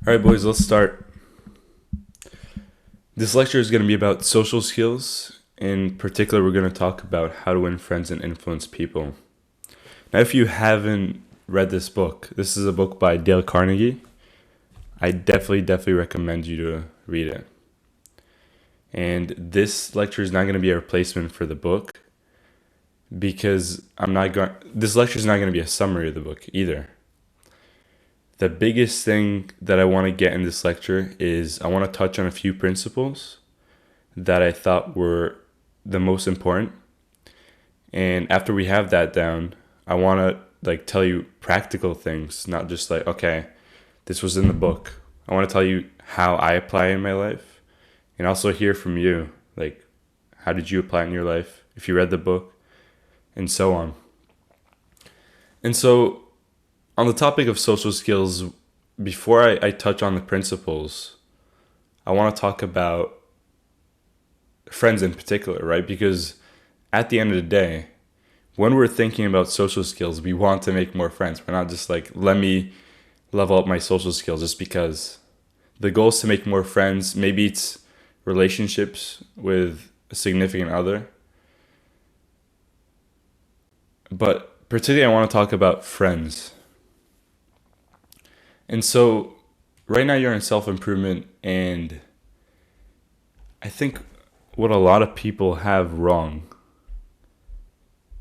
All right, boys, let's start. This lecture is going to be about social skills. In particular, we're going to talk about how to win friends and influence people. Now, if you haven't read this book, this is a book by Dale Carnegie. I definitely recommend you to read it. And this lecture is not going to be a replacement for the book because this lecture is not going to be a summary of the book either. The biggest thing that I want to get in this lecture is I want to touch on a few principles that I thought were the most important. And after we have that down, I want to tell you practical things, not just okay, this was in the book. I want to tell you how I apply in my life and also hear from you. How did you apply in your life if you read the book and so on. And so on the topic of social skills, before I touch on the principles, I want to talk about friends in particular, right? Because at the end of the day, when we're thinking about social skills, we want to make more friends. We're not just let me level up my social skills just because. The goal is to make more friends. Maybe it's relationships with a significant other. But particularly I want to talk about friends. And so right now you're in self-improvement, and I think what a lot of people have wrong,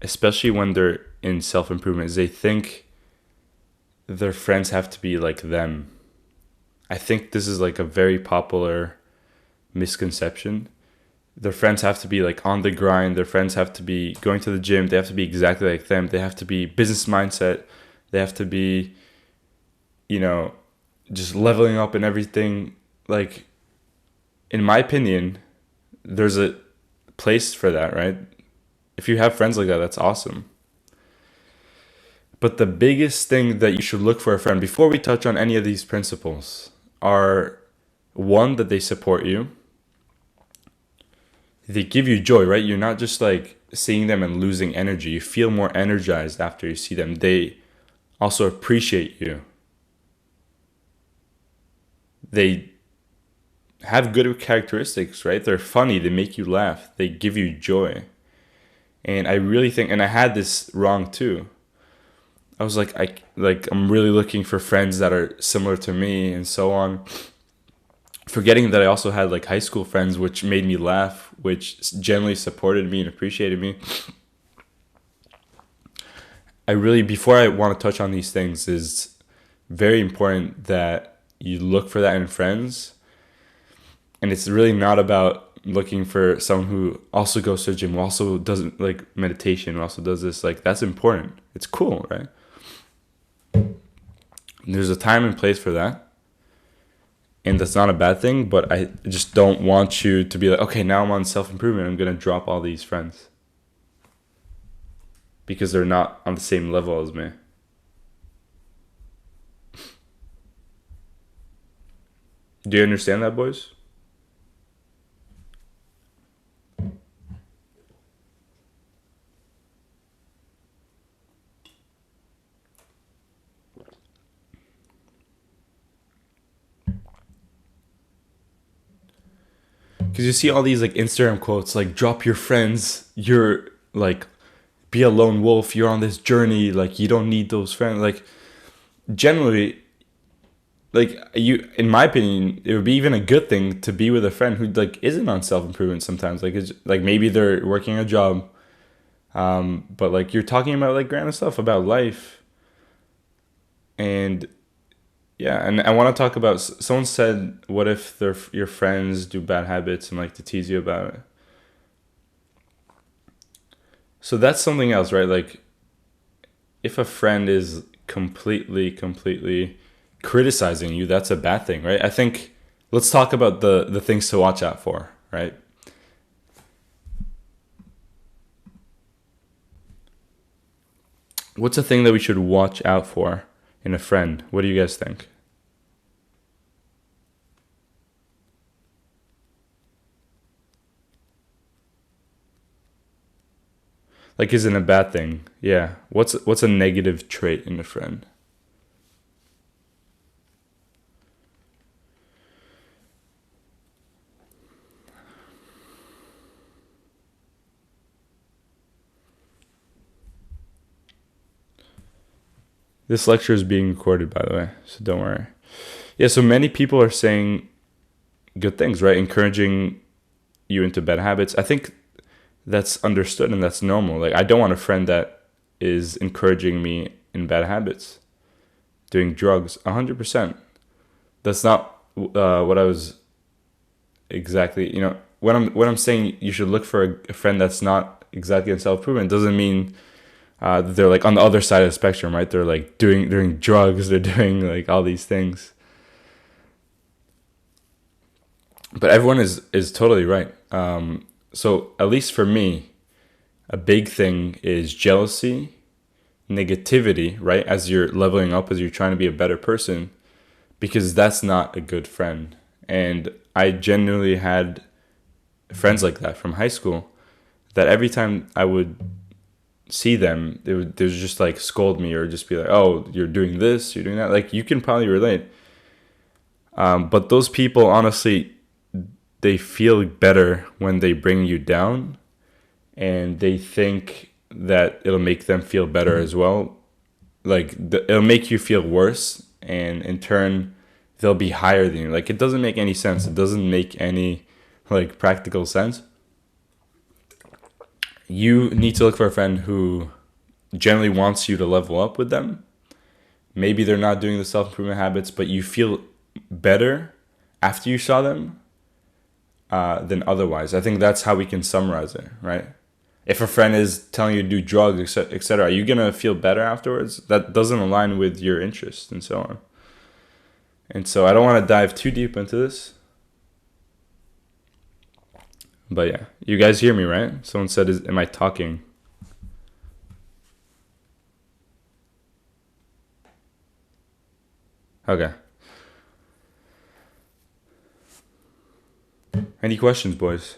especially when they're in self-improvement, is they think their friends have to be like them. I think this is a very popular misconception. Their friends have to be on the grind. Their friends have to be going to the gym. They have to be exactly like them. They have to be business mindset. They have to be, just leveling up and everything. In my opinion, there's a place for that, right? If you have friends like that, that's awesome. But the biggest thing that you should look for a friend, before we touch on any of these principles, are one, that they support you. They give you joy, right? You're not just seeing them and losing energy. You feel more energized after you see them. They also appreciate you. They have good characteristics, right? They're funny. They make you laugh. They give you joy. And I really think, and I had this wrong too. I was I'm really looking for friends that are similar to me and so on. Forgetting that I also had high school friends which made me laugh, which generally supported me and appreciated me. Before I want to touch on these things, is very important that you look for that in friends. And it's really not about looking for someone who also goes to the gym, who also does meditation, who also does this. That's important. It's cool, right? There's a time and place for that. And that's not a bad thing, but I just don't want you to be okay, now I'm on self-improvement, I'm going to drop all these friends. Because they're not on the same level as me. Do you understand that, boys? Because you see all these Instagram quotes drop your friends, you're be a lone wolf, you're on this journey, you don't need those friends. Generally, in my opinion, it would be even a good thing to be with a friend who isn't on self-improvement sometimes. It's maybe they're working a job, but you're talking about random stuff about life. And yeah, and I want to talk about, someone said, what if your friends do bad habits and to tease you about it? So that's something else, right? If a friend is completely criticizing you, that's a bad thing, right? I think, let's talk about the things to watch out for, right? What's a thing that we should watch out for in a friend? What do you guys think? Isn't a bad thing. Yeah. What's a negative trait in a friend? This lecture is being recorded, by the way, so don't worry. Yeah, so many people are saying good things, right? Encouraging you into bad habits. I think that's understood and that's normal. Like, I don't want a friend that is encouraging me in bad habits, doing drugs, 100%. That's not what I was exactly, when I'm saying you should look for a friend that's not exactly in self-improvement, doesn't mean they're like on the other side of the spectrum, right? They're like doing drugs, they're doing like all these things. But everyone is totally right. So at least for me, a big thing is jealousy, negativity, right? As you're leveling up, as you're trying to be a better person, because that's not a good friend. And I genuinely had friends like that from high school that every time I would see them, they would just like scold me or just be like, oh, you're doing this, you're doing that. Like, you can probably relate. But those people, honestly, they feel better when they bring you down, and they think that it'll make them feel better as well. Like, it'll make you feel worse, and in turn, they'll be higher than you. Like, it doesn't make any sense. It doesn't make any like practical sense. You need to look for a friend who generally wants you to level up with them. Maybe they're not doing the self-improvement habits, but you feel better after you saw them than otherwise. I think that's how we can summarize it, right? If a friend is telling you to do drugs, etc., are you going to feel better afterwards? That doesn't align with your interests and so on. And so I don't want to dive too deep into this. But yeah, you guys hear me, right? Someone said, am I talking? Okay. Any questions, boys?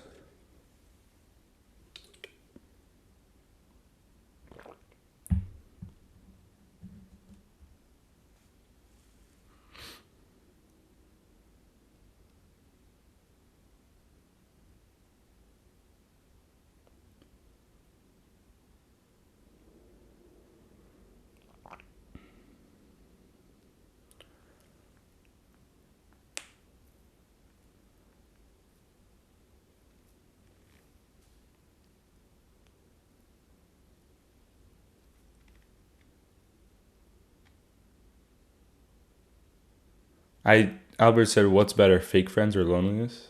Albert said, what's better, fake friends or loneliness?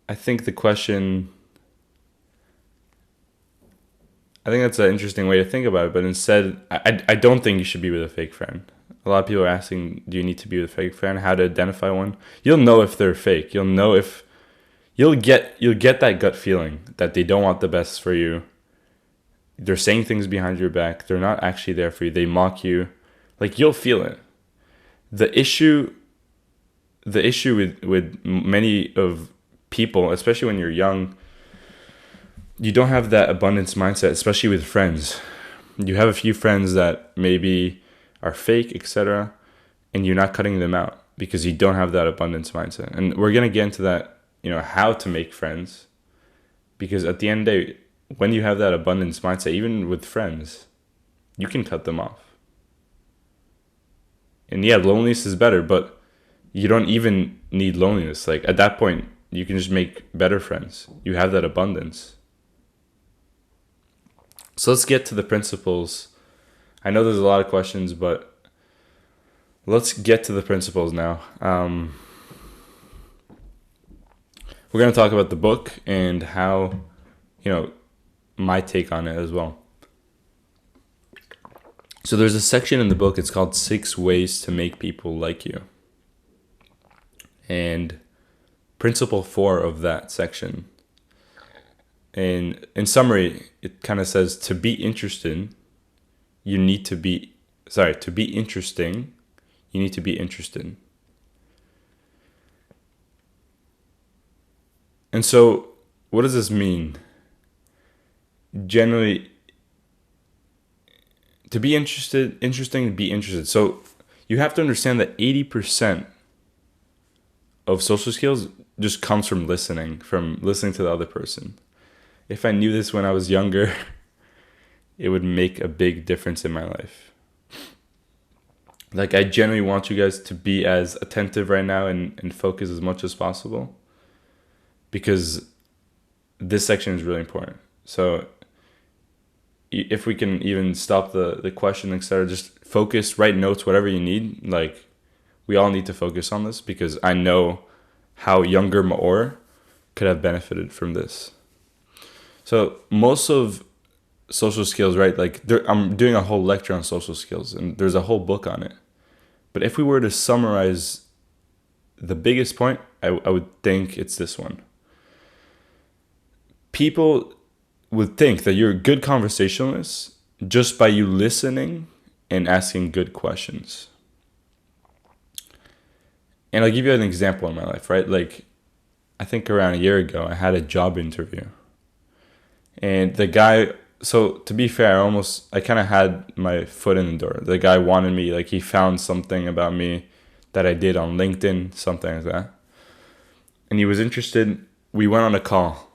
I think the question, I think that's an interesting way to think about it, but instead, I don't think you should be with a fake friend. A lot of people are asking, do you need to be with a fake friend? How to identify one? You'll know if they're fake. You'll know if, you'll get that gut feeling that they don't want the best for you. They're saying things behind your back. They're not actually there for you. They mock you. Like, you'll feel it. The issue with many of people, especially when you're young, you don't have that abundance mindset, especially with friends. You have a few friends that maybe are fake, etc., and you're not cutting them out because you don't have that abundance mindset. And we're going to get into that, how to make friends, because at the end of the day, when you have that abundance mindset, even with friends, you can cut them off. And yeah, loneliness is better, but you don't even need loneliness. Like, at that point, you can just make better friends. You have that abundance. So let's get to the principles. I know there's a lot of questions, but let's get to the principles now. We're going to talk about the book and how, my take on it as well. So there's a section in the book, it's called 6 Ways to Make People Like You. And principle 4 of that section, and in summary, it kind of says, to be interesting, you need to be interesting, you need to be interested. And so, what does this mean? Generally, to be interesting, be interested. So you have to understand that 80% of social skills just comes from listening to the other person. If I knew this when I was younger, it would make a big difference in my life. Like, I genuinely want you guys to be as attentive right now and focus as much as possible, because this section is really important. So if we can even stop the question, etc., just focus, write notes, whatever you need. Like, we all need to focus on this, because I know how younger Maor could have benefited from this. So most of social skills, right? Like, I'm doing a whole lecture on social skills, and there's a whole book on it. But if we were to summarize the biggest point, I would think it's this one. People would think that you're a good conversationalist just by you listening and asking good questions. And I'll give you an example in my life, right? Like, I think around a year ago, I had a job interview. And the guy, so to be fair, I kind of had my foot in the door. The guy wanted me, like, he found something about me that I did on LinkedIn, something like that. And he was interested. We went on a call.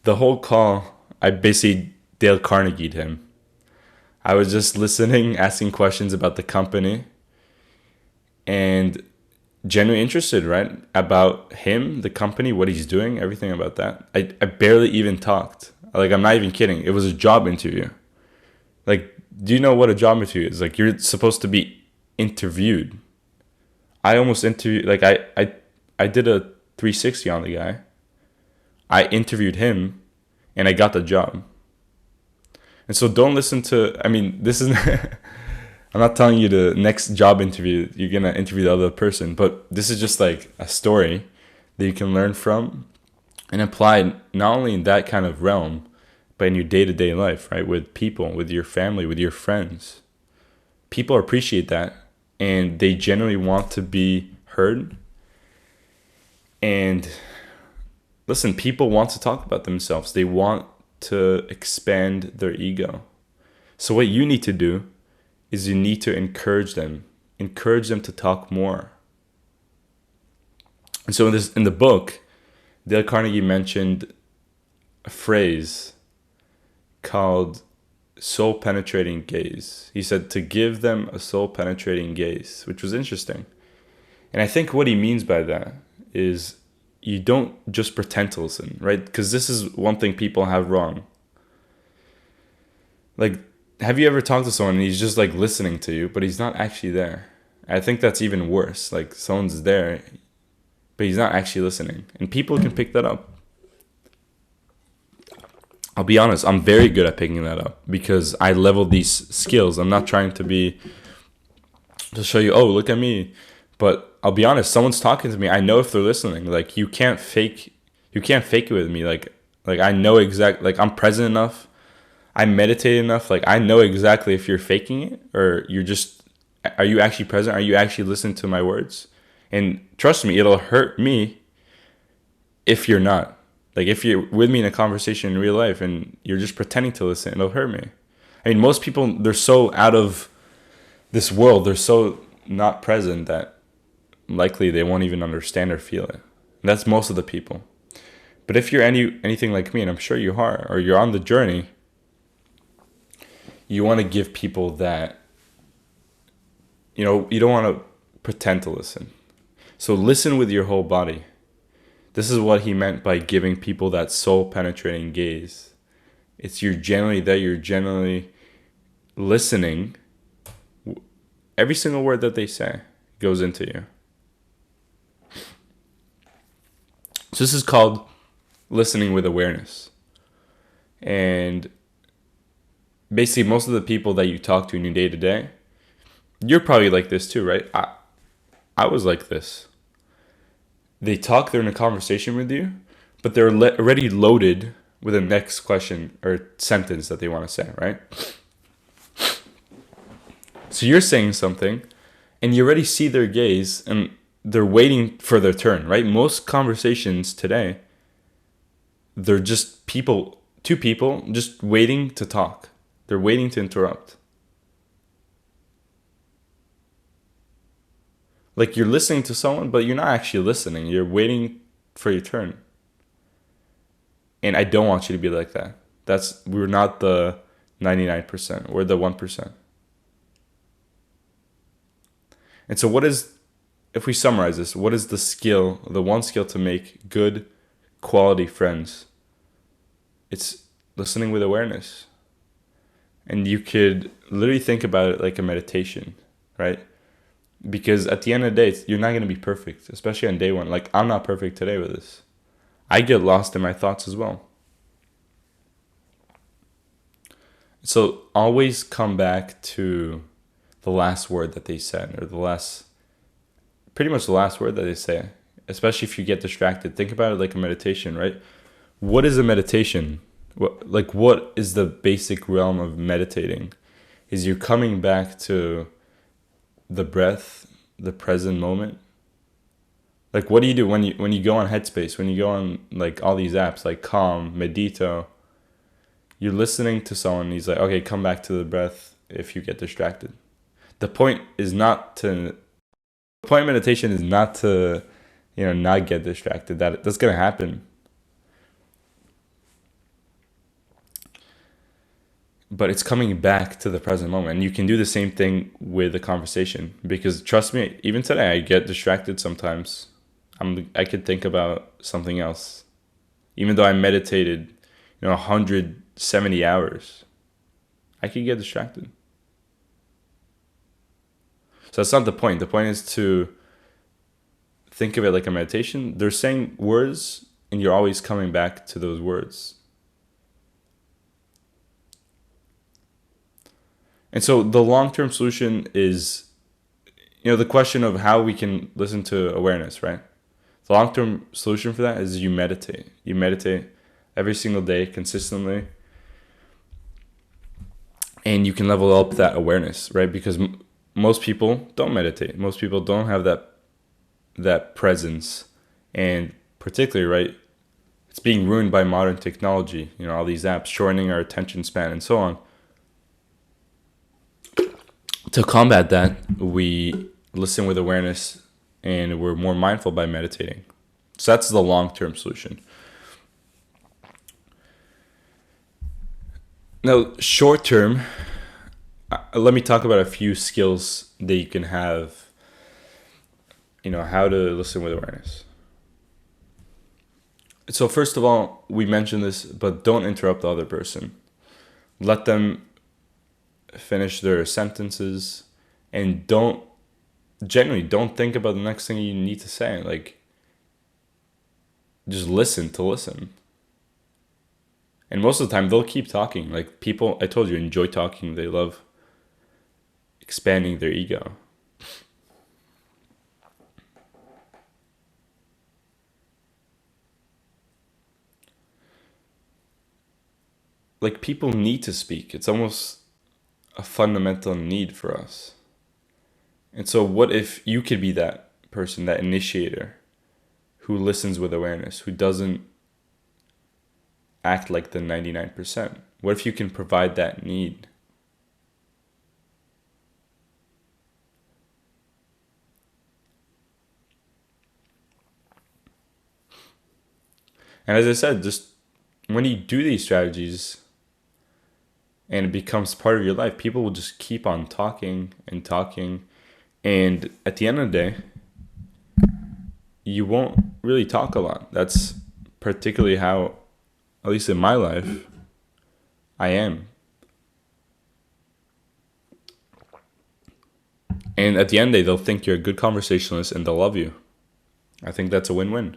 The whole call, I basically Dale Carnegie'd him. I was just listening, asking questions about the company, and genuinely interested, right? About him, the company, what he's doing, everything about that. I barely even talked. Like, I'm not even kidding. It was a job interview. Like, do you know what a job interview is? Like, you're supposed to be interviewed. I almost interviewed, like, I did a 360 on the guy. I interviewed him, and I got the job. And so don't listen to, I mean, this is, I'm not telling you the next job interview, you're going to interview the other person, but this is just like a story that you can learn from and apply not only in that kind of realm, but in your day-to-day life, right? With people, with your family, with your friends. People appreciate that, and they generally want to be heard. And listen, people want to talk about themselves. They want to expand their ego. So what you need to do is you need to encourage them to talk more. And so in the book, Dale Carnegie mentioned a phrase called soul-penetrating gaze. He said to give them a soul-penetrating gaze, which was interesting. And I think what he means by that is you don't just pretend to listen, right? Because this is one thing people have wrong. Like, have you ever talked to someone and he's just like listening to you, but he's not actually there? I think that's even worse. Like, someone's there, but he's not actually listening. And people can pick that up. I'll be honest, I'm very good at picking that up because I leveled these skills. I'm not trying to show you, oh, look at me. But I'll be honest, someone's talking to me. I know if they're listening. Like, you can't fake it with me. Like I know exactly, like, I'm present enough. I meditate enough. Like, I know exactly if you're faking it or are you actually present? Are you actually listening to my words? And trust me, it'll hurt me if you're not. Like, if you're with me in a conversation in real life and you're just pretending to listen, it'll hurt me. I mean, most people, they're so out of this world. They're so not present that likely they won't even understand or feel it. And that's most of the people. But if you're anything like me, and I'm sure you are, or you're on the journey, you want to give people that, you don't want to pretend to listen. So listen with your whole body. This is what he meant by giving people that soul-penetrating gaze. It's you're generally listening. Every single word that they say goes into you. So this is called listening with awareness. And basically, most of the people that you talk to in your day-to-day, you're probably like this too, right? I was like this. They talk, they're in a conversation with you, but they're already loaded with a next question or sentence that they want to say, right? So you're saying something, and you already see their gaze, and they're waiting for their turn, right? Most conversations today, they're just two people just waiting to talk. They're waiting to interrupt. Like, you're listening to someone, but you're not actually listening. You're waiting for your turn. And I don't want you to be like that. We're not the 99%. We're the 1%. And so if we summarize this, what is the one skill to make good quality friends? It's listening with awareness. And you could literally think about it like a meditation, right? Because at the end of the day, you're not going to be perfect, especially on day one. Like, I'm not perfect today with this. I get lost in my thoughts as well. So always come back to the last word that they said, or pretty much the last word that they say, especially if you get distracted. Think about it like a meditation, right? What is a meditation? What is the basic realm of meditating? Is you're coming back to the breath, the present moment. Like, what do you do when you go on Headspace, when you go on like all these apps like Calm, Medito? You're listening to someone. He's like, okay, come back to the breath if you get distracted. The point of meditation is not to, not get distracted. That's gonna happen. But it's coming back to the present moment. And you can do the same thing with a conversation. Because trust me, even today, I get distracted sometimes. I could think about something else. Even though I meditated, 170 hours, I could get distracted. So that's not the point. The point is to think of it like a meditation. They're saying words, and you're always coming back to those words. And so the long-term solution is, the question of how we can listen to awareness, right? The long-term solution for that is you meditate. You meditate every single day consistently. And you can level up that awareness, right? Because most people don't meditate. Most people don't have that presence. And particularly, right, it's being ruined by modern technology. All these apps shortening our attention span and so on. To combat that, we listen with awareness and we're more mindful by meditating. So that's the long-term solution. Now, short-term, let me talk about a few skills that you can have, how to listen with awareness. So first of all, we mentioned this, but don't interrupt the other person. Let them finish their sentences, and don't think about the next thing you need to say. Like, just listen to listen. And most of the time they'll keep talking. Like, people, I told you, enjoy talking. They love expanding their ego. Like, people need to speak. It's almost a fundamental need for us. And so what if you could be that person, that initiator, who listens with awareness, who doesn't act like the 99%? What if you can provide that need? And as I said, just when you do these strategies and it becomes part of your life, people will just keep on talking and talking. And at the end of the day, you won't really talk a lot. That's particularly how, at least in my life, I am. And at the end of the day, they'll think you're a good conversationalist and they'll love you. I think that's a win-win.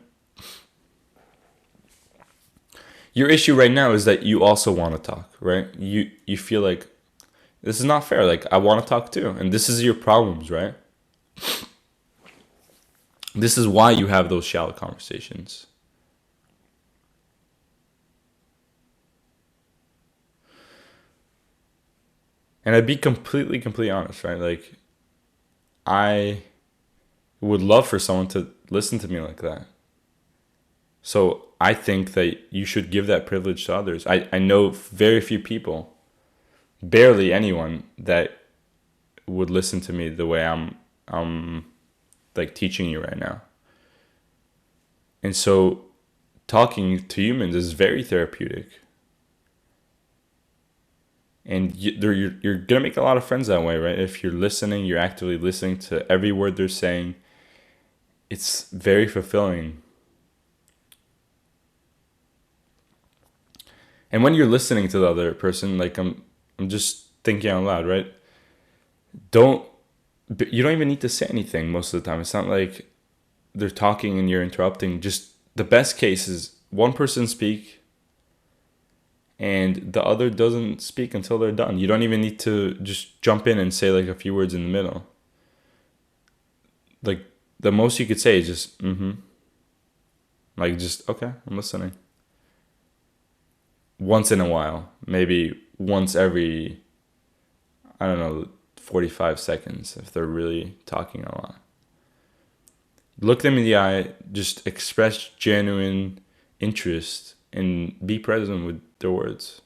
Your issue right now is that you also want to talk, right? You feel like this is not fair. Like, I want to talk too. And this is your problems, right? This is why you have those shallow conversations. And I'd be completely honest, right? Like, I would love for someone to listen to me like that. So I think that you should give that privilege to others. I know very few people, barely anyone, that would listen to me the way I'm like teaching you right now. And so talking to humans is very therapeutic. And you're going to make a lot of friends that way, right? If you're listening, you're actively listening to every word they're saying. It's very fulfilling. And when you're listening to the other person, like I'm just thinking out loud, right? You don't even need to say anything most of the time. It's not like they're talking and you're interrupting. Just the best case is one person speak and the other doesn't speak until they're done. You don't even need to just jump in and say like a few words in the middle. Like the most you could say is just like just okay, I'm listening. Once in a while, maybe once every, I don't know, 45 seconds if they're really talking a lot. Look them in the eye, just express genuine interest and be present with their words.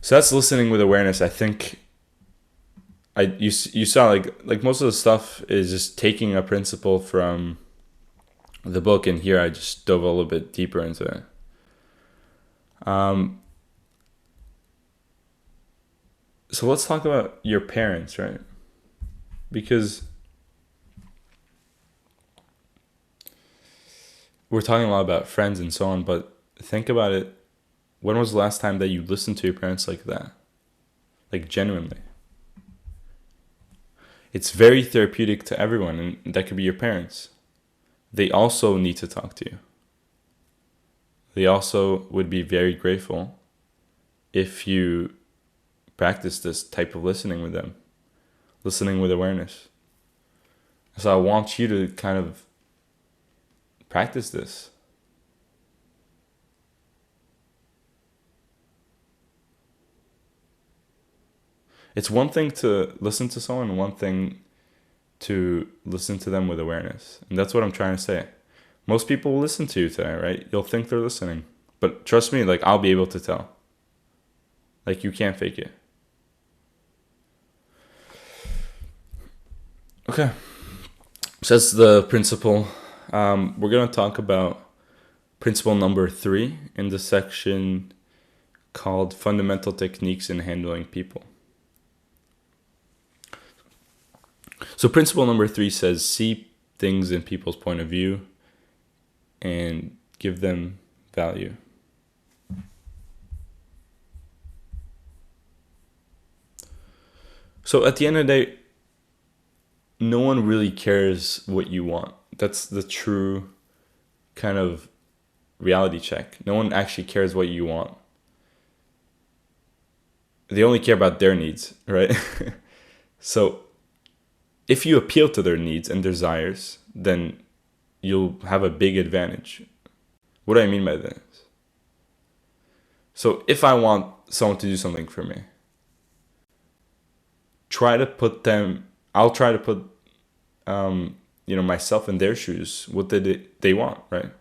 So that's listening with awareness. I think you saw like most of the stuff is just taking a principle from the book, and here I just dove a little bit deeper into it. So let's talk about your parents, right? Because we're talking a lot about friends and so on, but think about it. When was the last time that you listened to your parents like that? Like genuinely. It's very therapeutic to everyone, and that could be your parents. They also need to talk to you. They also would be very grateful if you practice this type of listening with them, listening with awareness. So I want you to kind of practice this. It's one thing to listen to someone, one thing to listen to them with awareness. And that's what I'm trying to say. Most people will listen to you today, right? You'll think they're listening. But trust me, like I'll be able to tell. Like you can't fake it. Okay. So that's the principle. We're going to talk about principle number 3 in the section called Fundamental Techniques in Handling People. So principle number 3 says, see things in people's point of view and give them value. So at the end of the day, no one really cares what you want. That's the true kind of reality check. No one actually cares what you want. They only care about their needs, right? So if you appeal to their needs and desires, then you'll have a big advantage. What do I mean by this? So if I want someone to do something for me, I'll try to put myself in their shoes. What they want, right?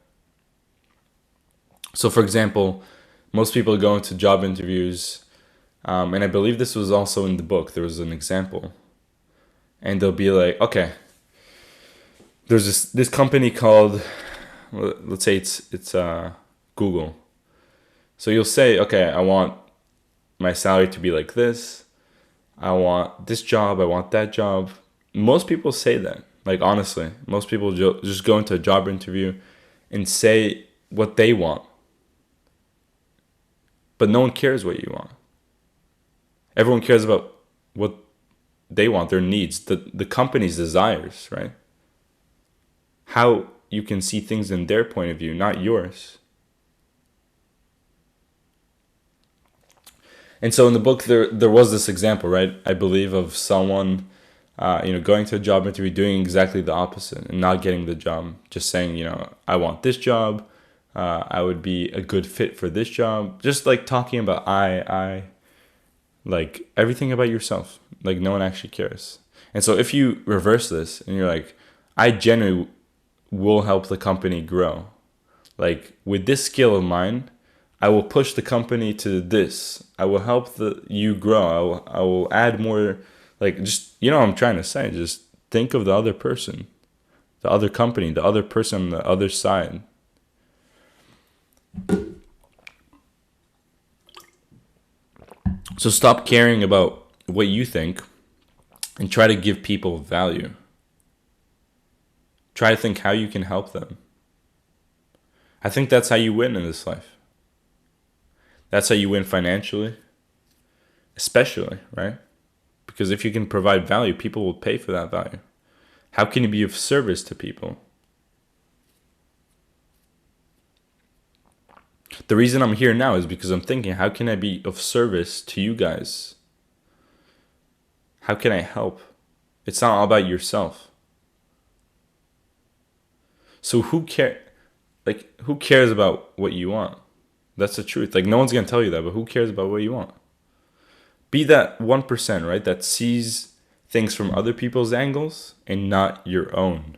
So for example, most people go into job interviews, and I believe this was also in the book. There was an example, and they'll be like, okay, there's this company called, let's say it's Google. So you'll say, okay, I want my salary to be like this. I want this job. I want that job. Most people say that. Like honestly, most people just go into a job interview and say what they want. But no one cares what you want. Everyone cares about what they want, their needs, the company's desires, right? How you can see things in their point of view, not yours. And so in the book, there was this example, right? I believe of someone, going to a job interview, doing exactly the opposite and not getting the job. Just saying, I want this job. I would be a good fit for this job. Just like talking about I, like everything about yourself. Like no one actually cares. And so if you reverse this and you're like, I genuinely will help the company grow. Like with this skill of mine, I will push the company to this. I will help you grow. I will add more, like just, what I'm trying to say. Just think of the other person, the other company, the other person on the other side. So stop caring about what you think and try to give people value. Try to think how you can help them. I think that's how you win in this life. That's how you win financially, especially, right? Because if you can provide value, people will pay for that value. How can you be of service to people? The reason I'm here now is because I'm thinking, how can I be of service to you guys? How can I help? It's not all about yourself. So who cares about what you want? That's the truth. Like, no one's going to tell you that, but who cares about what you want? Be that 1%, right? That sees things from other people's angles and not your own.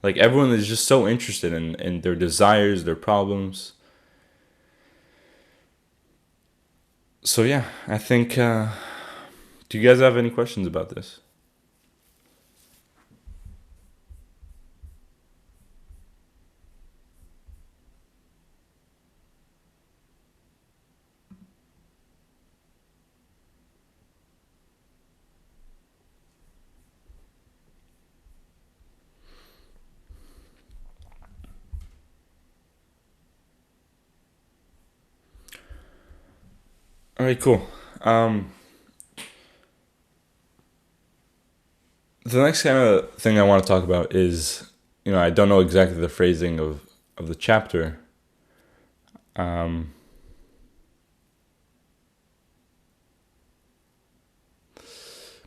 Like, everyone is just so interested in their desires, their problems. So yeah, I think, do you guys have any questions about this? All right, cool. The next kind of thing I want to talk about is, I don't know exactly the phrasing of the chapter. But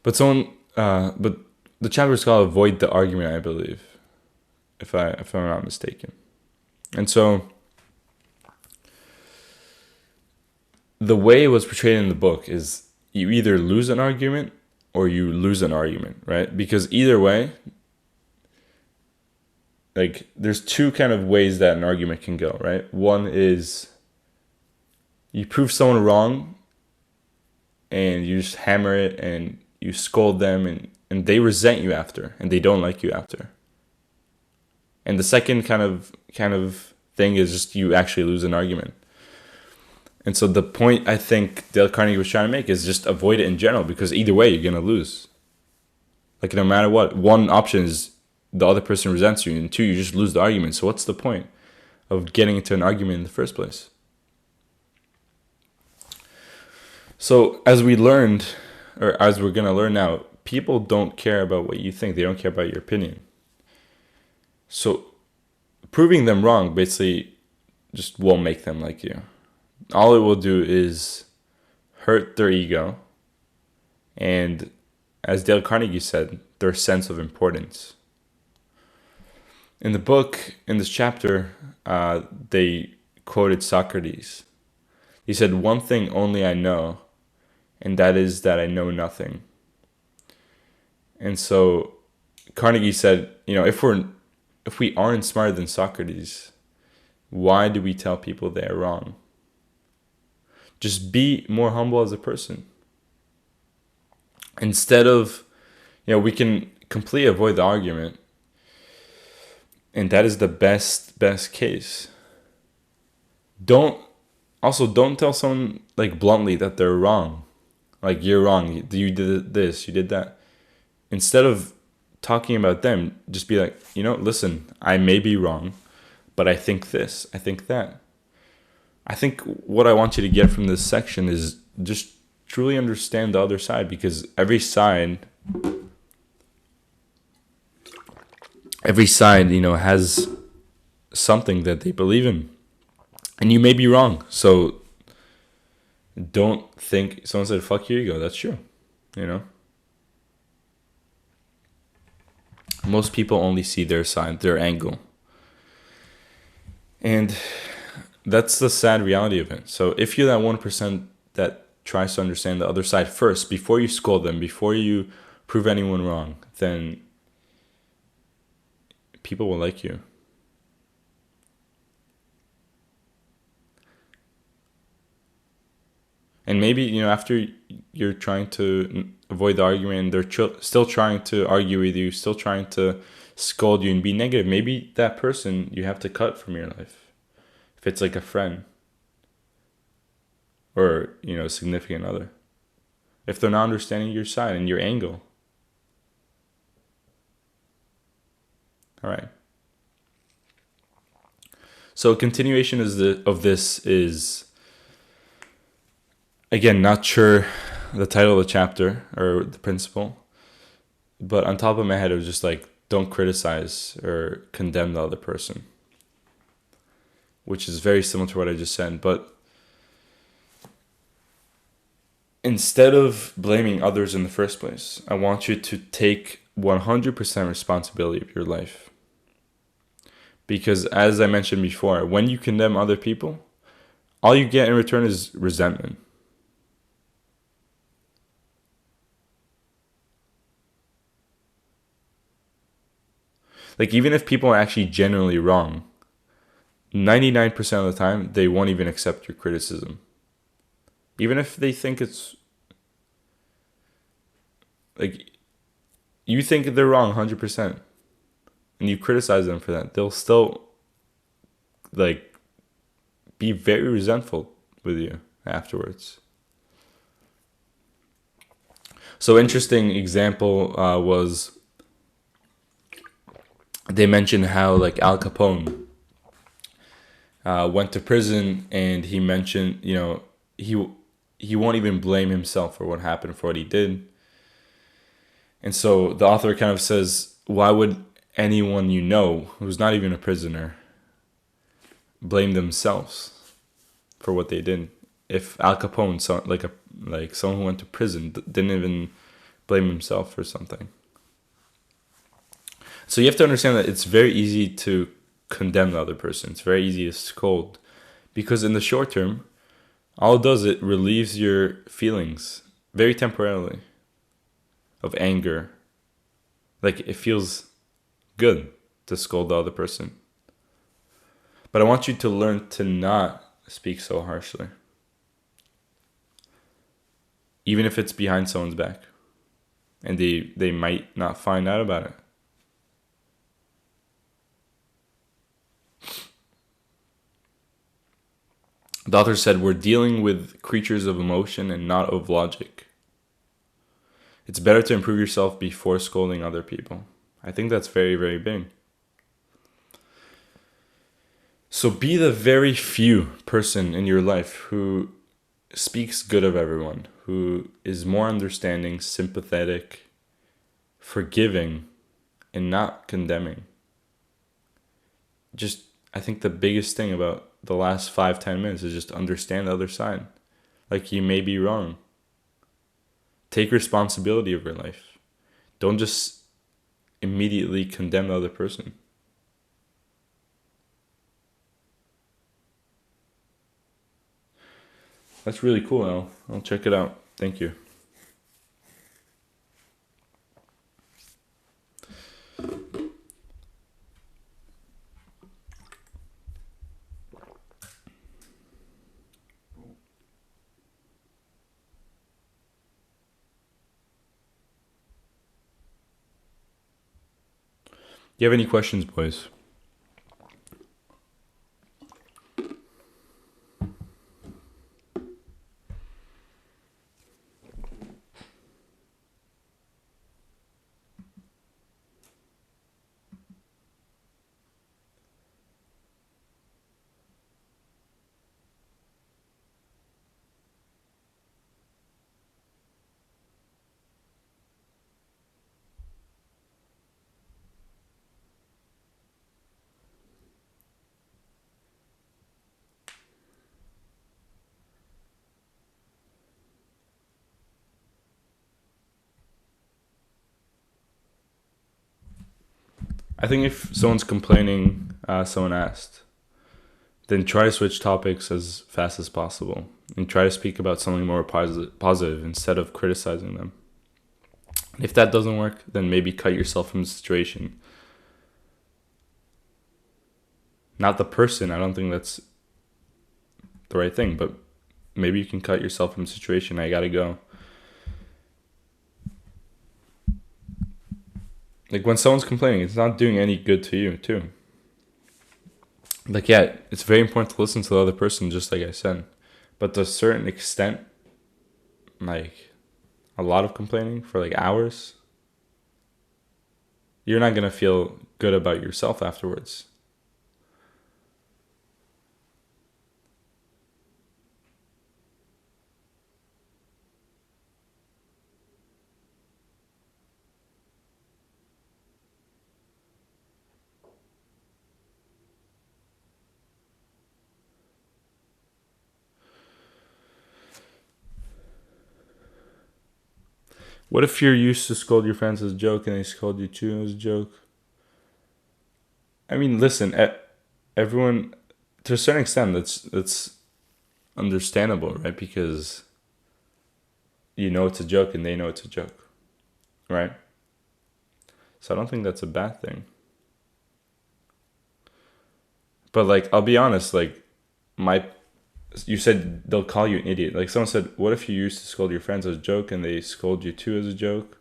the chapter is called "Avoid the Argument," I believe, if I'm not mistaken. And so, the way it was portrayed in the book is you either lose an argument or you lose an argument, right? Because either way, like, there's two kind of ways that an argument can go, right? One is you prove someone wrong and you just hammer it and you scold them and they resent you after and they don't like you after. And the second kind of thing is just you actually lose an argument. And so the point I think Dale Carnegie was trying to make is just avoid it in general, because either way you're going to lose. Like, no matter what, one option is the other person resents you, and two, you just lose the argument. So what's the point of getting into an argument in the first place? So as we learned, or as we're going to learn now, people don't care about what you think. They don't care about your opinion. So proving them wrong basically just won't make them like you. All it will do is hurt their ego and, as Dale Carnegie said, their sense of importance. In the book, in this chapter, they quoted Socrates. He said, "One thing only I know, and that is that I know nothing." And so Carnegie said, if we aren't smarter than Socrates, why do we tell people they are wrong? Just be more humble as a person. Instead of, we can completely avoid the argument, and that is the best case. Don't tell someone, like, bluntly that they're wrong. Like, you're wrong. You did this, you did that. Instead of talking about them, just be like, listen, I may be wrong, but I think this, I think that. I think what I want you to get from this section is just truly understand the other side, because every side, has something that they believe in. And you may be wrong. So don't think someone said, "Fuck your ego." That's true. Most people only see their side, their angle. And that's the sad reality of it. So if you're that 1% that tries to understand the other side first, before you scold them, before you prove anyone wrong, then people will like you. And maybe, after you're trying to avoid the argument and they're still trying to argue with you, still trying to scold you and be negative, maybe that person you have to cut from your life. If it's like a friend or, significant other. if they're not understanding your side and your angle. All right. So a continuation of this is, again, not sure the title of the chapter or the principle, but on top of my head it was just like, don't criticize or condemn the other person, which is very similar to what I just said. But instead of blaming others in the first place, I want you to take 100% responsibility of your life. Because as I mentioned before, when you condemn other people, all you get in return is resentment. Like, even if people are actually genuinely wrong, 99% of the time, they won't even accept your criticism. Even if they think it's, like, you think they're wrong 100%, and you criticize them for that, they'll still, like, be very resentful with you afterwards. So, interesting example was, they mentioned how, like, Al Capone went to prison, and he mentioned, he won't even blame himself for what happened, for what he did. And so the author kind of says, why would anyone who's not even a prisoner blame themselves for what they did? If Al Capone, like someone who went to prison, didn't even blame himself for something. So you have to understand that it's very easy to condemn the other person. It's very easy to scold, because in the short term, all it does, it relieves your feelings very temporarily of anger. Like, it feels good to scold the other person. But I want you to learn to not speak so harshly, even if it's behind someone's back and they might not find out about it. The author said, we're dealing with creatures of emotion and not of logic. It's better to improve yourself before scolding other people. I think that's very, very big. So be the very few person in your life who speaks good of everyone, who is more understanding, sympathetic, forgiving, and not condemning. Just, I think the biggest thing about the last 5-10 minutes is just understand the other side. Like, you may be wrong. Take responsibility of your life. Don't just immediately condemn the other person. That's really cool, Al. I'll check it out. Thank you. Do you have any questions, boys? I think if someone's complaining, someone asked, then try to switch topics as fast as possible and try to speak about something more positive instead of criticizing them. If that doesn't work, then maybe cut yourself from the situation. Not the person, I don't think that's the right thing, but maybe you can cut yourself from the situation. I gotta go. Like, when someone's complaining, it's not doing any good to you, too. Like, yeah, it's very important to listen to the other person, just like I said. But to a certain extent, like, a lot of complaining for like hours, you're not going to feel good about yourself afterwards. What if you're used to scold your friends as a joke and they scold you too as a joke? I mean, listen, everyone, to a certain extent, that's understandable, right? Because you know it's a joke and they know it's a joke, right? So I don't think that's a bad thing. But like, I'll be honest, like my, you said they'll call you an idiot. Like someone said, what if you used to scold your friends as a joke and they scold you too as a joke?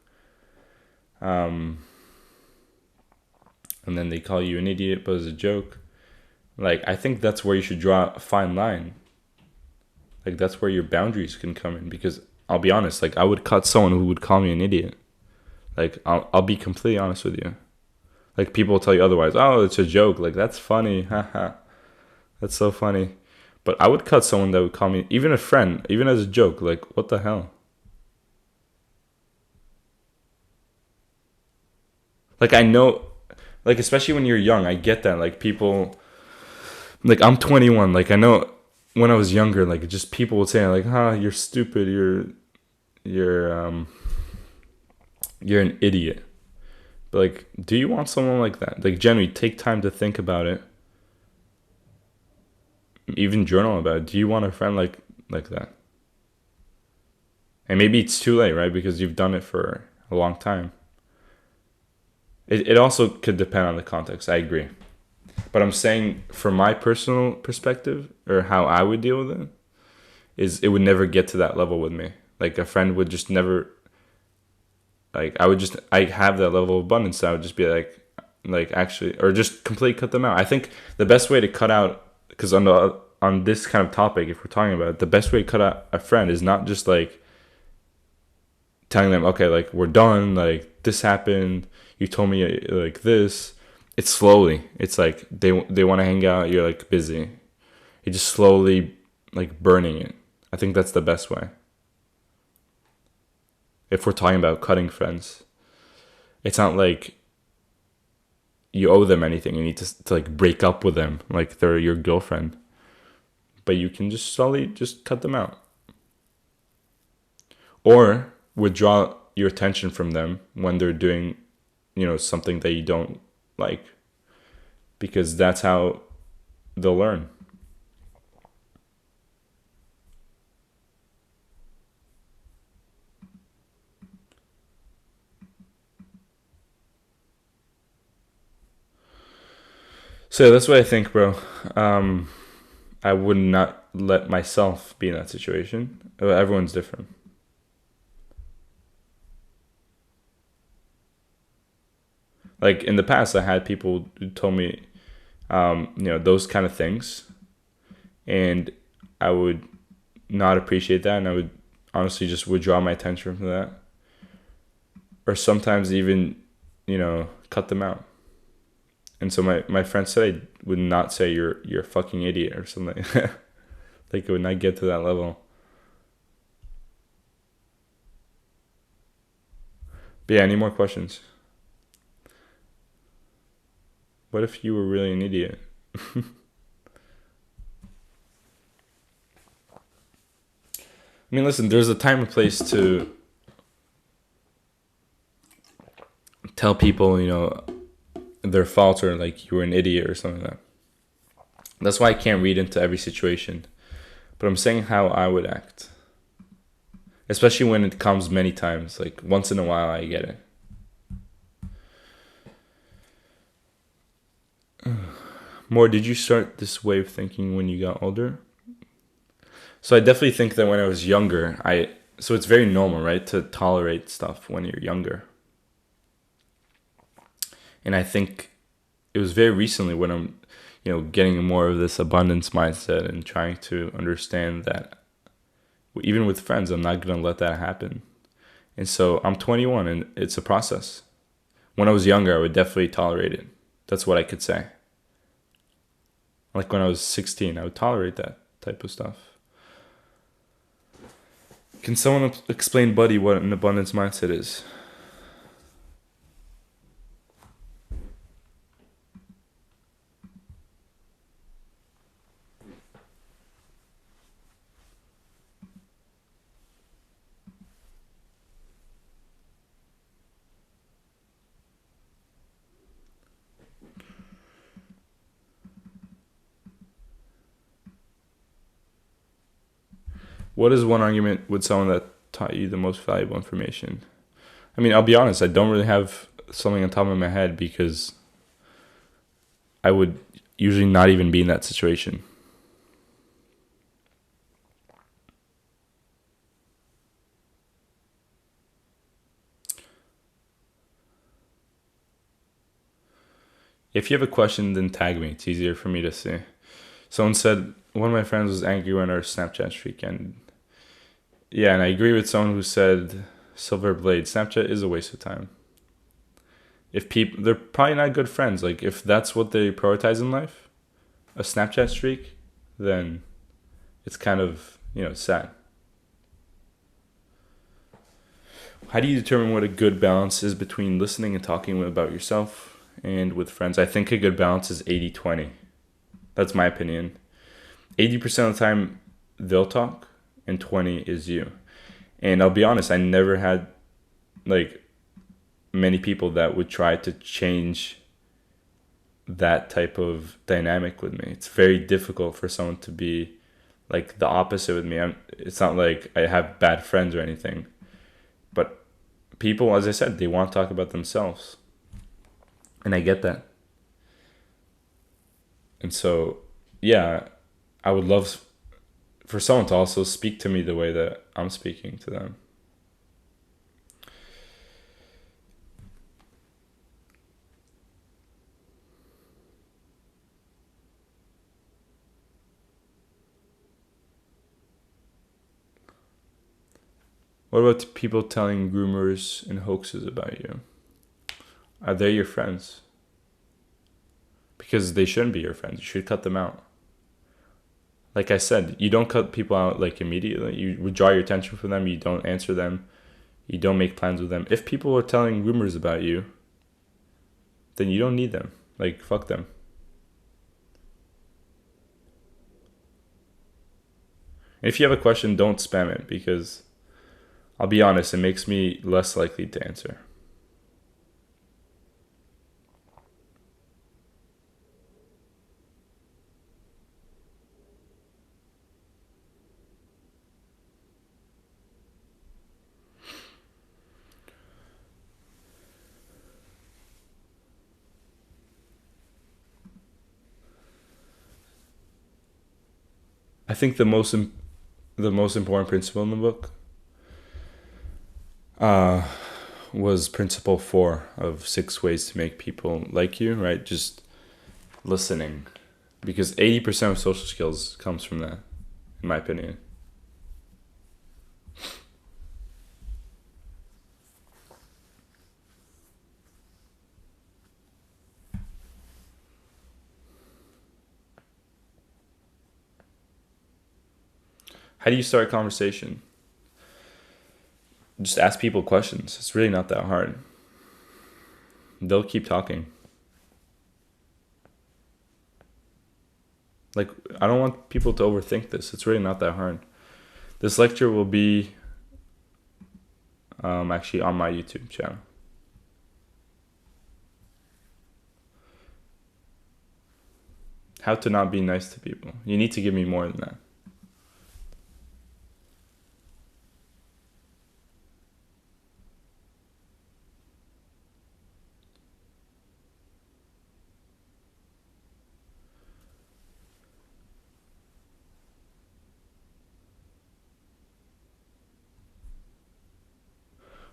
Um, and then they call you an idiot, but as a joke. Like, I think that's where you should draw a fine line. Like, that's where your boundaries can come in. Because I'll be honest, like, I would cut someone who would call me an idiot. Like, I'll be completely honest with you. Like, people will tell you otherwise. Oh, it's a joke. Like, that's funny. Haha. That's so funny. But I would cut someone that would call me, even a friend, even as a joke. Like, what the hell? Like, I know, like, especially when you're young, I get that. Like, people, like, I'm 21. Like, I know when I was younger, like, just people would say, like, you're stupid. You're you're an idiot. But, like, do you want someone like that? Like, generally, take time to think about it. Even journal about it. Do you want a friend like that? And maybe it's too late, right? Because you've done it for a long time. It also could depend on the context. I agree. But I'm saying, from my personal perspective, or how I would deal with it, is it would never get to that level with me. Like, a friend would just never, like, I have that level of abundance. So I would just be like actually, or just completely cut them out. I think the best way to cut out, because on this kind of topic, if we're talking about it, the best way to cut out a friend is not just like telling them, okay, like, we're done, like, this happened, you told me like this. It's slowly. It's like they want to hang out, you're like busy. You just slowly like burning it. I think that's the best way. If we're talking about cutting friends, it's not like you owe them anything. You need to like break up with them like they're your girlfriend. But you can just slowly just cut them out. Or withdraw your attention from them when they're doing, something that you don't like. Because that's how they'll learn. So that's what I think, bro. I would not let myself be in that situation. Everyone's different. Like, in the past, I had people who told me, those kind of things, and I would not appreciate that, and I would honestly just withdraw my attention from that, or sometimes even, cut them out. And so my friend said I would not say you're a fucking idiot or something. Like, it would not get to that level. But yeah, any more questions? What if you were really an idiot? I mean, listen, there's a time and place to tell people, their faults, or like you were an idiot or something like that. That's why I can't read into every situation. But I'm saying how I would act. Especially when it comes many times. Like, once in a while, I get it. More, did you start this way of thinking when you got older? So I definitely think that when I was younger, so it's very normal, right, to tolerate stuff when you're younger. And I think it was very recently when I'm, getting more of this abundance mindset and trying to understand that even with friends, I'm not going to let that happen. And so I'm 21 and it's a process. When I was younger, I would definitely tolerate it. That's what I could say. Like when I was 16, I would tolerate that type of stuff. Can someone explain, buddy, what an abundance mindset is? What is one argument with someone that taught you the most valuable information? I mean, I'll be honest, I don't really have something on top of my head because I would usually not even be in that situation. If you have a question, then tag me. It's easier for me to see. Someone said one of my friends was angry when our Snapchat streak ended. Yeah, and I agree with someone who said Silver Blade. Snapchat is a waste of time. If people, they're probably not good friends. Like if that's what they prioritize in life, a Snapchat streak, then it's kind of sad. How do you determine what a good balance is between listening and talking about yourself and with friends? I think a good balance is 80-20. That's my opinion. 80% of the time they'll talk and 20 is you. And I'll be honest, I never had like many people that would try to change that type of dynamic with me. It's very difficult for someone to be like the opposite with me. It's not like I have bad friends or anything, but people, as I said, they want to talk about themselves, and I get that. And so, yeah, I would love for someone to also speak to me the way that I'm speaking to them. What about people telling rumors and hoaxes about you? Are they your friends? Because they shouldn't be your friends. You should cut them out. Like I said, you don't cut people out like immediately. You withdraw your attention from them. You don't answer them. You don't make plans with them. If people are telling rumors about you, then you don't need them. Like, fuck them. If you have a question, don't spam it because I'll be honest, it makes me less likely to answer. I think the most important principle in the book uh, was principle 4 of 6 ways to make people like you, right? Just listening. Because 80% of social skills comes from that, in my opinion. How do you start a conversation? Just ask people questions. It's really not that hard. They'll keep talking. Like, I don't want people to overthink this. It's really not that hard. This lecture will be actually on my YouTube channel. How to not be nice to people. You need to give me more than that.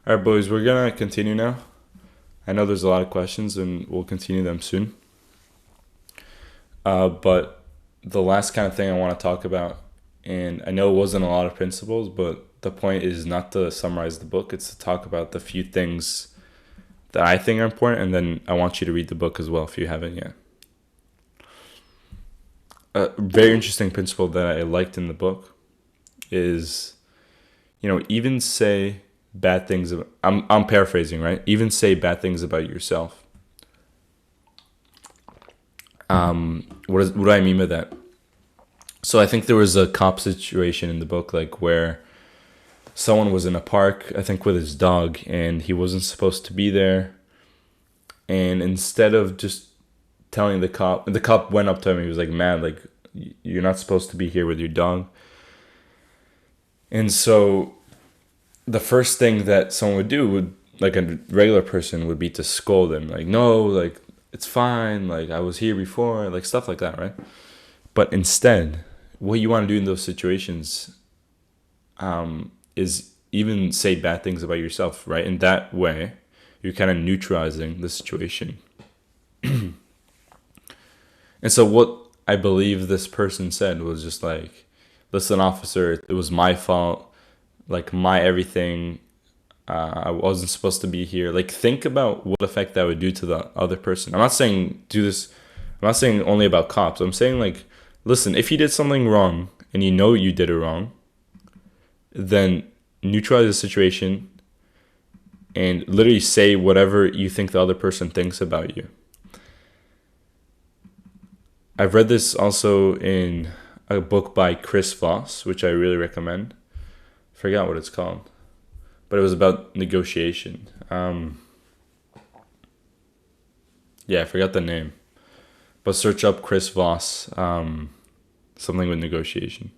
All right, boys, we're gonna continue now. I know there's a lot of questions, and we'll continue them soon. But the last kind of thing I want to talk about, and I know it wasn't a lot of principles, but the point is not to summarize the book, it's to talk about the few things that I think are important, and then I want you to read the book as well if you haven't yet. A very interesting principle that I liked in the book is, even say bad things. I'm paraphrasing, right? Even say bad things about yourself. What do I mean by that? So I think there was a cop situation in the book, like where someone was in a park, I think with his dog, and he wasn't supposed to be there. And instead of just telling the cop went up to him. He was like, "Man, like you're not supposed to be here with your dog." And so the first thing that someone would do would, like a regular person, would be to scold him, like, "No, like it's fine, like I was here before," like stuff like that, right? But instead, what you want to do in those situations is even say bad things about yourself, right? In that way, you're kind of neutralizing the situation. And so what I believe this person said was just like, "Listen, officer, it was my fault, like my everything. I wasn't supposed to be here." Like, think about what effect that would do to the other person. I'm not saying do this. I'm not saying only about cops. I'm saying, like, listen, if you did something wrong and you know you did it wrong, then neutralize the situation and literally say whatever you think the other person thinks about you. I've read this also in a book by Chris Voss, which I really recommend. Forgot what it's called, but it was about negotiation. I forgot the name, but search up Chris Voss, something with negotiation.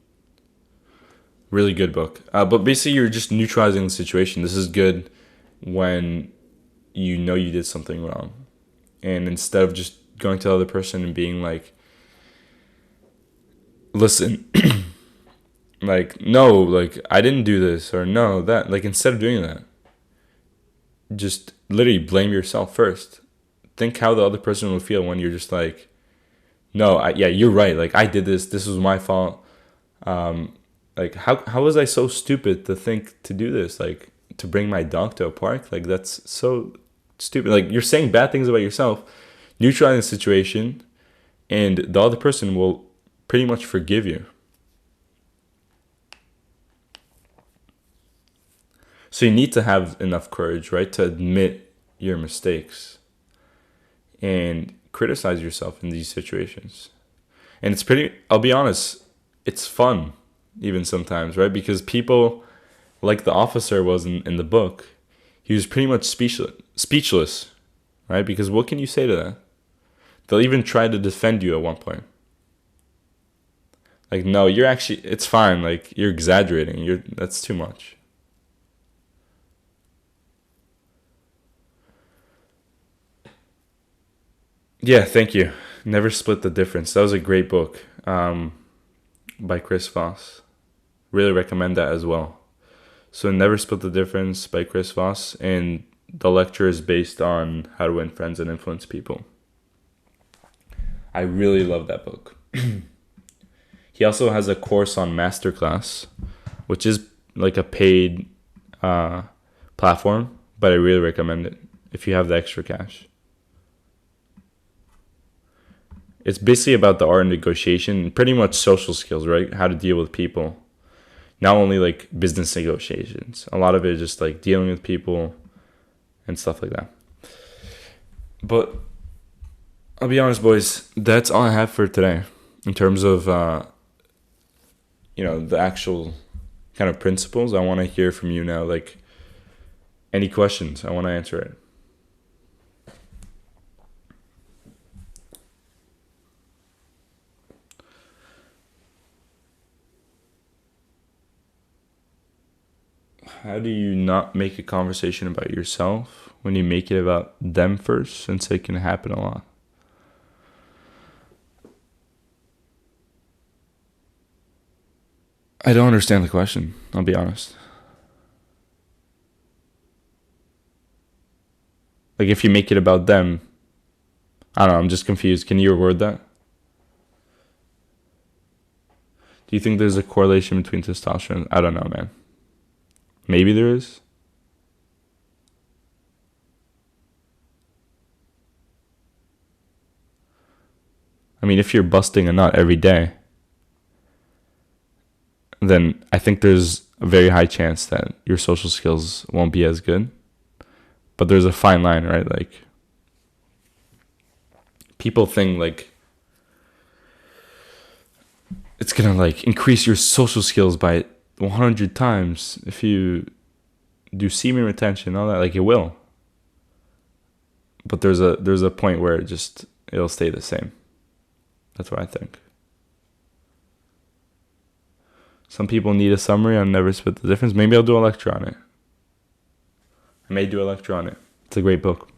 Really good book. But basically, you're just neutralizing the situation. This is good when you know you did something wrong, and instead of just going to the other person and being like, "Listen, like, no, like I didn't do this," or "No, that," like, instead of doing that, just literally blame yourself first. Think how the other person would feel when you're just like, "No, yeah, you're right. Like, I did this. This was my fault. Like, how was I so stupid to think to do this? Like, to bring my dog to a park? Like, that's so stupid." Like, you're saying bad things about yourself, neutralizing the situation, and the other person will pretty much forgive you. So you need to have enough courage, right, to admit your mistakes and criticize yourself in these situations. And I'll be honest, it's fun even sometimes, right? Because people, like the officer was in the book, he was pretty much speechless, right? Because what can you say to that? They'll even try to defend you at one point. Like, "No, it's fine. Like, you're exaggerating. That's too much." Yeah, thank you. Never Split the Difference. That was a great book by Chris Voss. Really recommend that as well. So Never Split the Difference by Chris Voss, and the lecture is based on how to win friends and influence people. I really love that book. He also has a course on Masterclass, which is like a paid platform, but I really recommend it if you have the extra cash. It's basically about the art of negotiation, pretty much social skills, right? How to deal with people. Not only like business negotiations. A lot of it is just like dealing with people and stuff like that. But I'll be honest, boys, that's all I have for today in terms of the actual kind of principles. I want to hear from you now. Like, any questions, I want to answer it. How do you not make a conversation about yourself when you make it about them first, since it can happen a lot? I don't understand the question, I'll be honest. Like, if you make it about them, I don't know, I'm just confused. Can you reword that? Do you think there's a correlation between testosterone? I don't know, man. Maybe there is. I mean, if you're busting a nut every day, then I think there's a very high chance that your social skills won't be as good. But there's a fine line, right? Like, people think like it's gonna like increase your social skills by 100 times if you do semen retention and all that. Like, it will. But there's a point where it'll stay the same. That's what I think. Some people need a summary on Never Split the Difference. Maybe I'll do a lecture on it. I may do a lecture on it. It's a great book.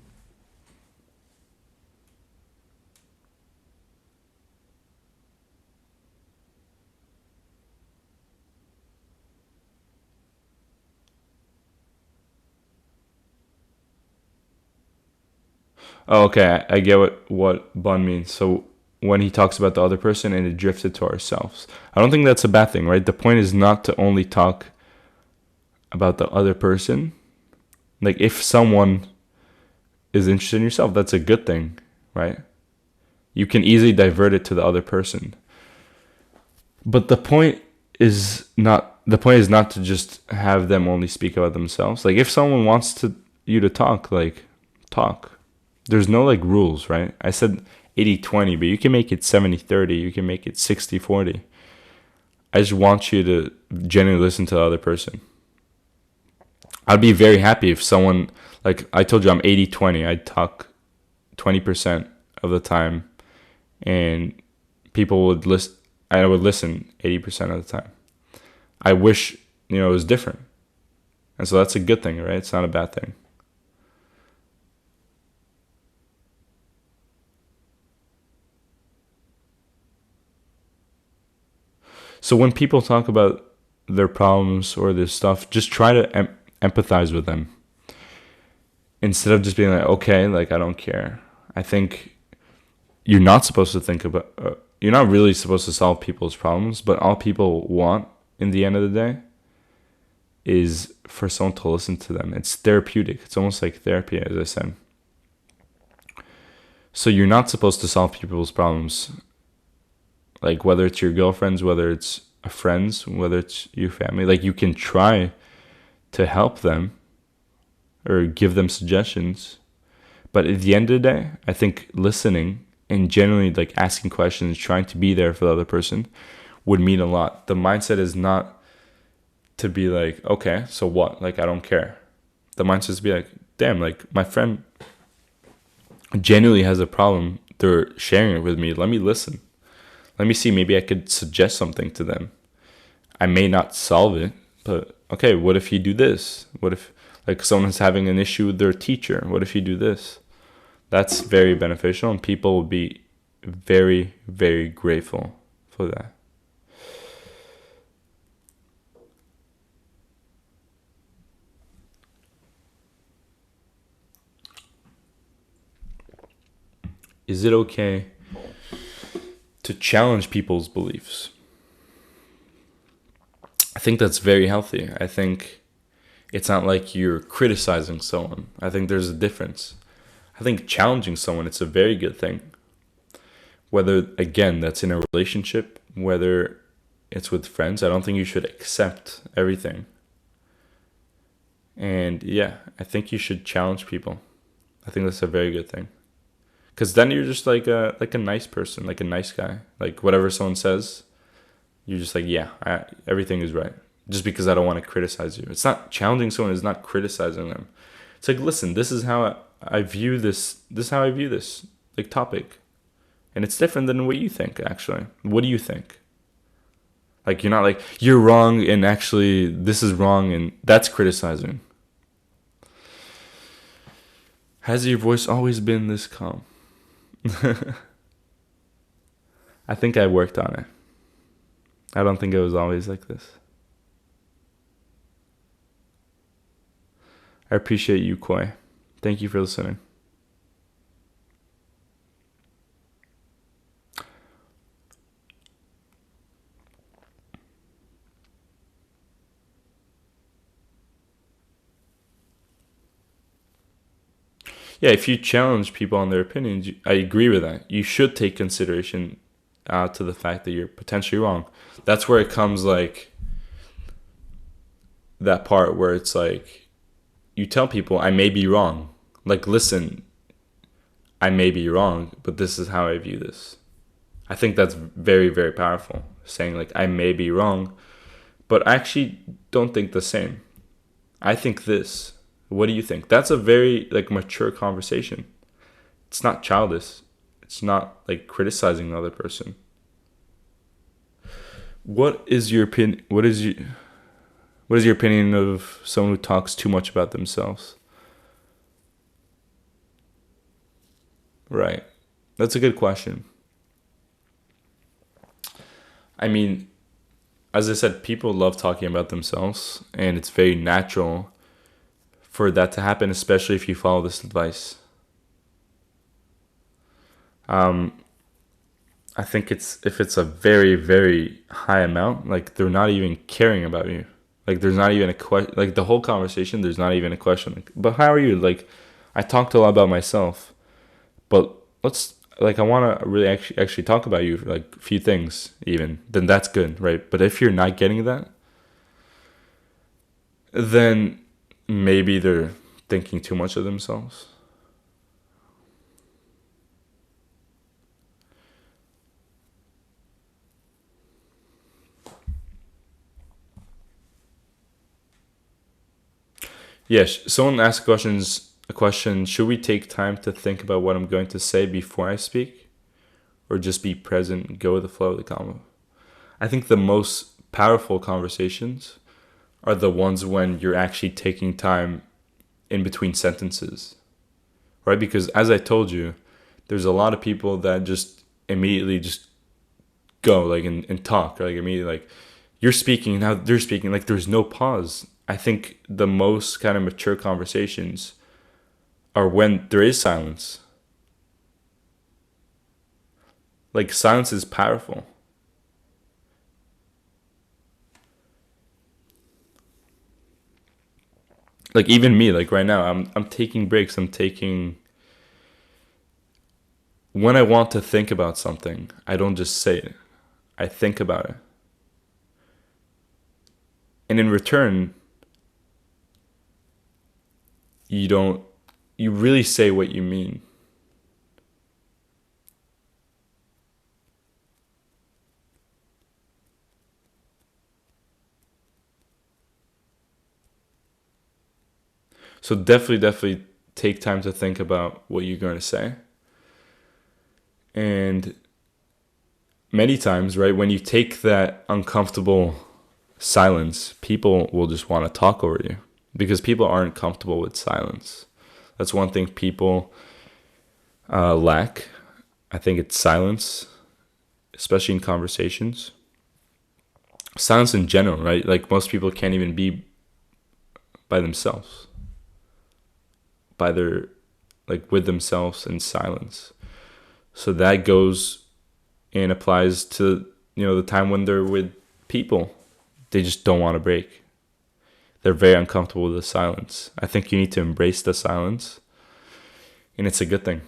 Oh, okay. I get what Bun means. So when he talks about the other person and it drifted to ourselves, I don't think that's a bad thing, right? The point is not to only talk about the other person. Like, if someone is interested in yourself, that's a good thing, right? You can easily divert it to the other person. But the point is not to just have them only speak about themselves. Like, if someone wants you to talk, like, talk. There's no like rules, right? I said 80-20, but you can make it 70-30. You can make it 60-40. I just want you to genuinely listen to the other person. I'd be very happy if someone, like I told you, I'm 80-20. I'd talk 20% of the time, and people would listen. I would listen 80% of the time. I wish, it was different. And so that's a good thing, right? It's not a bad thing. So when people talk about their problems or their stuff, just try to empathize with them. Instead of just being like, okay, like, I don't care. I think you're not supposed to think about, you're not really supposed to solve people's problems, but all people want in the end of the day is for someone to listen to them. It's therapeutic. It's almost like therapy, as I said. So you're not supposed to solve people's problems. Like, whether it's your girlfriends, whether it's friends, whether it's your family, like, you can try to help them or give them suggestions. But at the end of the day, I think listening and generally like asking questions, trying to be there for the other person would mean a lot. The mindset is not to be like, okay, so what? Like, I don't care. The mindset is to be like, damn, like, my friend genuinely has a problem. They're sharing it with me. Let me listen. Let me see, maybe I could suggest something to them. I may not solve it, but okay, what if you do this? What if, like, someone's having an issue with their teacher? What if you do this? That's very beneficial, and people will be very, very grateful for that. Is it okay to challenge people's beliefs? I think that's very healthy. I think it's not like you're criticizing someone. I think there's a difference. I think challenging someone, it's a very good thing. Whether, again, that's in a relationship, whether it's with friends, I don't think you should accept everything. And yeah, I think you should challenge people. I think that's a very good thing. Because then you're just like a nice person, like a nice guy. Like, whatever someone says, you're just like, yeah, everything is right. Just because I don't want to criticize you. It's not challenging someone, is not criticizing them. It's like, listen, this is how I view this. This is how I view this like topic. And it's different than what you think, actually. What do you think? Like, you're not like, you're wrong and actually this is wrong, and that's criticizing. Has your voice always been this calm? I think I worked on it. I don't think it was always like this. I appreciate you, Koi. Thank you for listening. Yeah, if you challenge people on their opinions, I agree with that. You should take consideration to the fact that you're potentially wrong. That's where it comes like that part where it's like you tell people, I may be wrong. Like, listen, I may be wrong, but this is how I view this. I think that's very, very powerful. Saying, like, I may be wrong, but I actually don't think the same. I think this. What do you think? That's a very, like, mature conversation. It's not childish. It's not, like, criticizing the other person. What is your opinion? What is your opinion of someone who talks too much about themselves? Right. That's a good question. I mean, as I said, people love talking about themselves, and it's very natural for that to happen, especially if you follow this advice. I think if it's a very, very high amount, like they're not even caring about you. Like there's not even a question, like the whole conversation, there's not even a question. Like, but how are you? Like, I talked a lot about myself, but I want to really actually talk about you, like a few things even, then that's good, right? But if you're not getting that, then maybe they're thinking too much of themselves. Yes, someone asked a question, should we take time to think about what I'm going to say before I speak? Or just be present, go with the flow of the convo? I think the most powerful conversations are the ones when you're actually taking time in between sentences, right? Because as I told you, there's a lot of people that just immediately just go like and talk, like immediately like you're speaking, now they're speaking, like there's no pause. I think the most kind of mature conversations are when there is silence. Like silence is powerful. Like even me, like right now, I'm taking breaks. I'm taking when I want to think about something, I don't just say it. I think about it. And in return, you really say what you mean. So definitely take time to think about what you're going to say. And many times, right, when you take that uncomfortable silence, people will just want to talk over you because people aren't comfortable with silence. That's one thing people lack. I think it's silence, especially in conversations. Silence in general, right? Like most people can't even be by themselves, with themselves in silence. So that goes and applies to, the time when they're with people. They just don't want to break. They're very uncomfortable with the silence. I think you need to embrace the silence, and it's a good thing.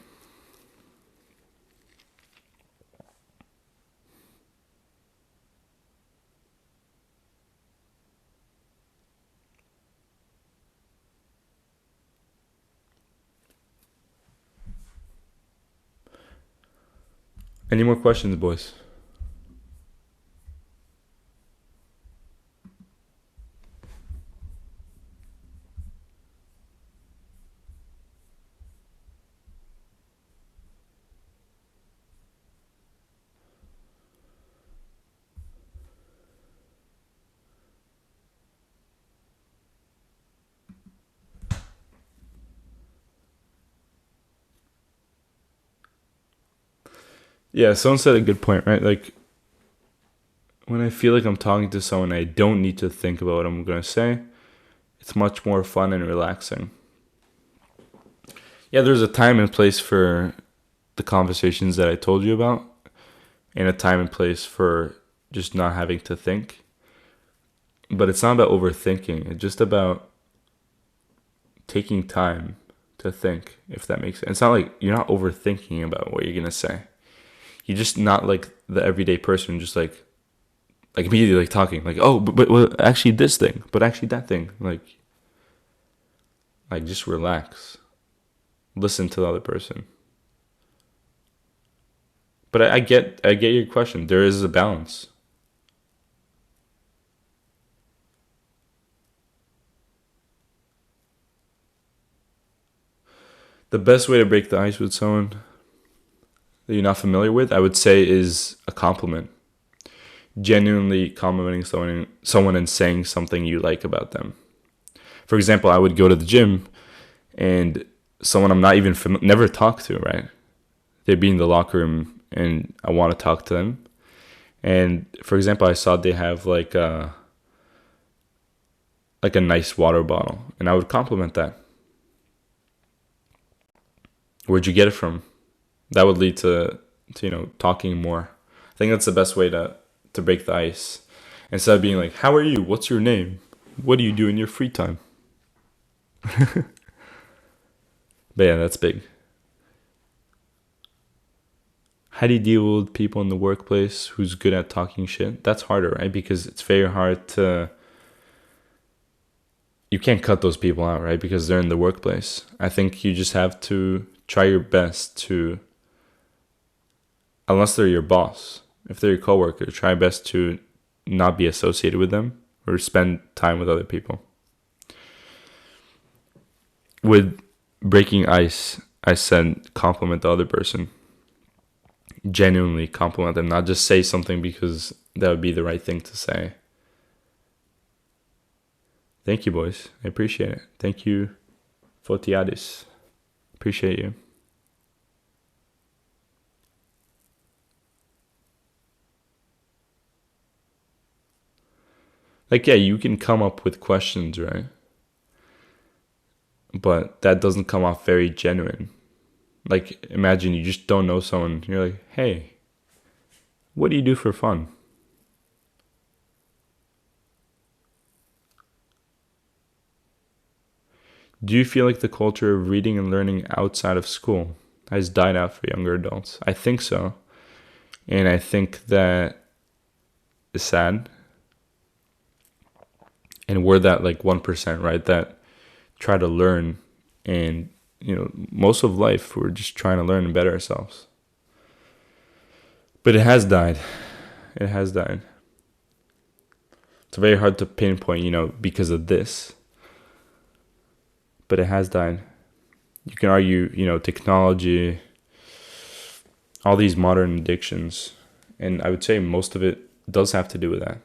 Any more questions, boys? Yeah, someone said a good point, right? Like, when I feel like I'm talking to someone, I don't need to think about what I'm going to say. It's much more fun and relaxing. Yeah, there's a time and place for the conversations that I told you about, and a time and place for just not having to think. But it's not about overthinking. It's just about taking time to to think, if that makes sense. It's not like you're not overthinking about what you're gonna say. You're just not like the everyday person, just like immediately like talking, like, oh, but well, actually this thing, but actually that thing, like just relax, listen to the other person. But I get your question. There is a balance. The best way to break the ice with someone that you're not familiar with, I would say, is a compliment. Genuinely complimenting someone and saying something you like about them. For example, I would go to the gym and someone I'm not even never talked to, right? They'd be in the locker room and I want to talk to them. And for example, I saw they have like a nice water bottle, and I would compliment that. Where'd you get it from? That would lead to talking more. I think that's the best way to break the ice. Instead of being like, how are you? What's your name? What do you do in your free time? But yeah, that's big. How do you deal with people in the workplace who's good at talking shit? That's harder, right? Because it's very hard to... You can't cut those people out, right? Because they're in the workplace. I think you just have to try your best to... Unless they're your boss. If they're your coworker, try best to not be associated with them or spend time with other people. With breaking ice, I said compliment the other person. Genuinely compliment them, not just say something because that would be the right thing to say. Thank you, boys. I appreciate it. Thank you, Fotiadis. Appreciate you. Like, yeah, you can come up with questions, right? But that doesn't come off very genuine. Like, imagine you just don't know someone. You're like, hey, what do you do for fun? Do you feel like the culture of reading and learning outside of school has died out for younger adults? I think so. And I think that is sad. And we're that like 1%, right? That try to learn, and most of life we're just trying to learn and better ourselves. But it has died. It has died. It's very hard to pinpoint, because of this. But it has died. You can argue, technology, all these modern addictions, and I would say most of it does have to do with that.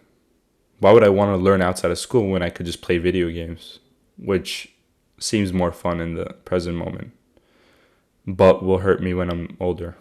Why would I want to learn outside of school when I could just play video games, which seems more fun in the present moment, but will hurt me when I'm older?